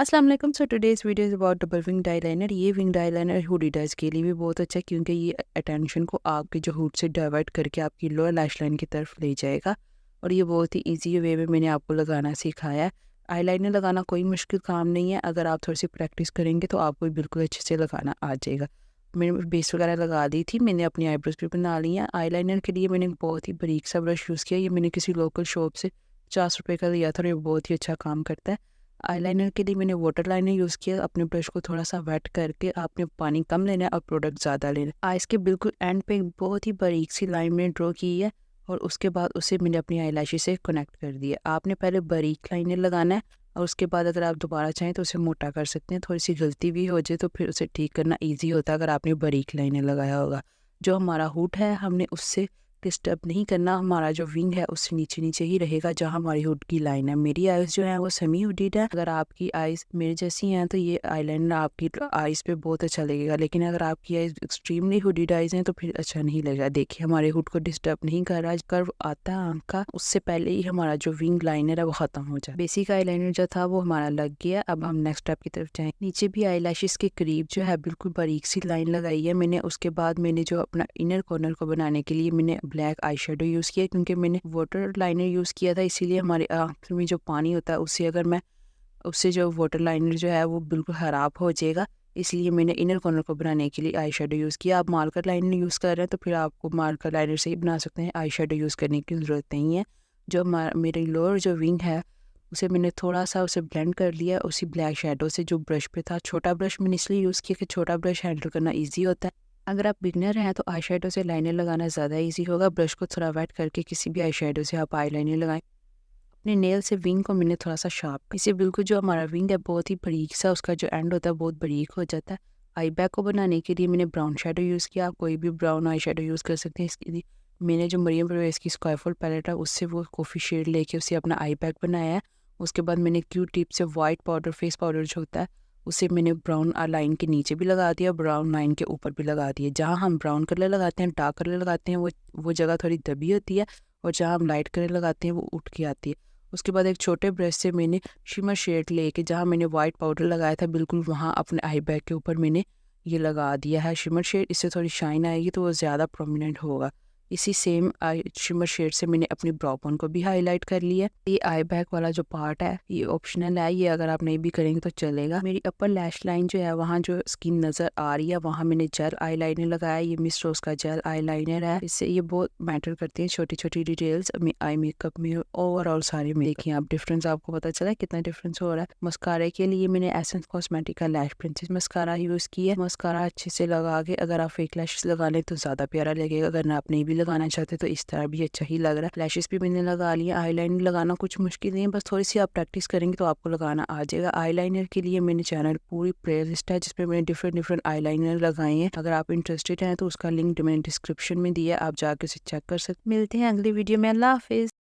अस्सलाम वालेकुम। सो today's video is about double wing eyeliner. ये विंग आईलाइनर हुडी डाइज के लिए भी बहुत अच्छा है क्योंकि ये अटेंशन को आपके जो हुड से डाइवर्ट करके आपकी लोअर लैश लाइन की तरफ ले जाएगा और ये बहुत ही इजी वे में मैंने आपको लगाना सिखाया है। आईलाइनर लगाना कोई मुश्किल काम नहीं है, अगर आप थोड़ी सी प्रैक्टिस करेंगे तो आपको बिल्कुल अच्छे से लगाना आ जाएगा। मैंने बेस वगैरह लगा दी थी, मैंने अपनी आईब्रोज भी बना ली हैं। आईलाइनर के लिए मैंने बहुत ही बारीक सा ब्रश यूज़ किया। ये मैंने किसी लोकल शॉप से 50 रुपये का लिया था और ये बहुत ही अच्छा काम करता है। आईलाइनर के लिए मैंने वाटर लाइनर यूज़ किया। अपने ब्रश को थोड़ा सा वेट करके आपने पानी कम लेना है और प्रोडक्ट ज़्यादा लेना है। आइज़ के बिल्कुल एंड पे एक बहुत ही बारीक सी लाइन मैंने ड्रॉ की है और उसके बाद उसे मैंने अपनी आईलैशेस से कनेक्ट कर दिया। आपने पहले बारीक लाइनर लगाना है और उसके बाद अगर आप दोबारा चाहें तो उसे मोटा कर सकते हैं। थोड़ी सी गलती भी हो जाए तो फिर उसे ठीक करना ईजी होता है अगर आपने बारीक लाइनर लगाया होगा। जो हमारा हुड है हमने उससे डिस्टर्ब नहीं करना, हमारा जो विंग है उससे नीचे नीचे ही रहेगा जहाँ हमारी हुड की लाइन है। मेरी आइज़ जो है वो सेमी हुडेड है। अगर आपकी आइज़ मेरे जैसी हैं तो ये आईलाइनर आपकी आइज़ पे बहुत अच्छा लगेगा, लेकिन अगर आपकी आइज़ एक्सट्रीमली हुडेड आइज़ हैं तो फिर अच्छा नहीं लगेगा। देखिए हमारे हुड को डिस्टर्ब नहीं कर रहा, कर्व आता है आँख का, उससे पहले ही हमारा जो विंग लाइनर है वो खत्म हो जाए। बेसिक आईलाइनर जो था वो हमारा लग गया। अब हम नेक्स्ट स्टेप की तरफ जाएं। नीचे भी आईलैशेस के करीब जो है बिल्कुल बारीक सी लाइन लगाई है मैंने। उसके बाद मैंने जो अपना इनर कॉर्नर को बनाने के लिए मैंने ब्लैक आई शेडो यूज़ किया क्योंकि मैंने वाटर लाइनर यूज़ किया था, इसीलिए हमारे आँख में जो पानी होता है उससे अगर मैं उससे जो वाटर लाइनर जो है वो बिल्कुल ख़राब हो जाएगा। इसलिए मैंने इनर कॉर्नर को बनाने के लिए आई शेडो यूज़ किया। आप मार्कर लाइनर यूज़ कर रहे हैं तो फिर आपको मार्कर लाइनर से ही बना सकते हैं, आई शेडो यूज़ करने की ज़रूरत नहीं है। जो मेरी लोअर जो विंग है उसे मैंने थोड़ा सा उसे ब्लेंड कर लिया उसी ब्लैक शेडो से जो ब्रश पे था। छोटा ब्रश मैंने इसलिए यूज़ किया कि छोटा ब्रश हैंडल करना ईजी होता है। अगर आप बिगनर हैं तो आई शेडो से लाइनर लगाना ज़्यादा ईजी होगा। ब्रश को थोड़ा वेट करके किसी भी आई शेडो से आप आई लाइनर लगाएं। अपने नेल से विंग को मैंने थोड़ा सा शार्प, इसे बिल्कुल जो हमारा विंग है बहुत ही बारीक सा उसका जो एंड होता है बहुत बारीक हो जाता है। आई बैक को बनाने के लिए मैंने ब्राउन शेडो यूज़ किया। आप कोई भी ब्राउन आई शेडो यूज़ कर सकते हैं। इसके लिए मैंने जो मरियम परवेज़ की स्काईफॉल पैलेट है उससे वो कॉफ़ी शेड लेके उसे अपना आई बैक बनाया है। उसके बाद मैंने क्यू टिप से वाइट पाउडर, फेस पाउडर जो होता है उसे मैंने ब्राउन लाइन के नीचे भी लगा दिया, ब्राउन लाइन के ऊपर भी लगा दिया। जहाँ हम ब्राउन कलर लगाते हैं, डार्क कलर लगाते हैं, वो जगह थोड़ी दबी होती है और जहाँ हम लाइट कलर लगाते हैं वो उठ के आती है। उसके बाद एक छोटे ब्रश से मैंने शिमर शेड लेके जहाँ मैंने वाइट पाउडर लगाया था बिल्कुल वहाँ अपने आई बैग के ऊपर मैंने ये लगा दिया है शिमर शेड। इससे थोड़ी शाइन आएगी तो वो ज़्यादा प्रोमिनेंट होगा। इसी सेम आई शिमर शेड से मैंने अपनी ब्राउ बोन को भी हाईलाइट कर लिया। ये आई बैग वाला जो पार्ट है ये ऑप्शनल है, ये अगर आप नहीं भी करेंगे तो चलेगा। मेरी अपर लैश लाइन जो है वहाँ जो स्किन नज़र आ रही है वहाँ मैंने जेल आई लाइनर लगाया। ये मिस रोज का जेल आई लाइनर है, इससे ये बहुत मैटर करती है छोटी छोटी डिटेल्स आई मेकअप में, ओवरऑल सारे में। देखिए आप डिफरेंस, आपको पता चला कितना डिफरेंस हो रहा है। मस्कारा के लिए मैंने एसेंस कॉस्मेटिक का लैश प्रिंसेस मस्कारा यूज़ किया है। मस्कारा अच्छे से लगा के अगर आप फेक लैशेस लगा लें तो ज़्यादा प्यारा लगेगा, अगर आप नहीं भी लगाना चाहते तो इस तरह भी अच्छा ही लग रहा है। लैशेस भी मैंने लगा लिया। आईलाइनर लगाना कुछ मुश्किल नहीं है, बस थोड़ी सी आप प्रैक्टिस करेंगे तो आपको लगाना आ जाएगा। आईलाइनर के लिए मैंने चैनल पूरी प्लेलिस्ट है जिसमें मैंने डिफरेंट डिफरेंट आईलाइनर लगाए हैं। अगर आप इंटरेस्टेड हैं तो उसका लिंक मैंने डिस्क्रिप्शन में दिया है, आप जाके उसे चेक कर सकते। मिलते हैं अगली वीडियो में। अल्लाह हाफिज़।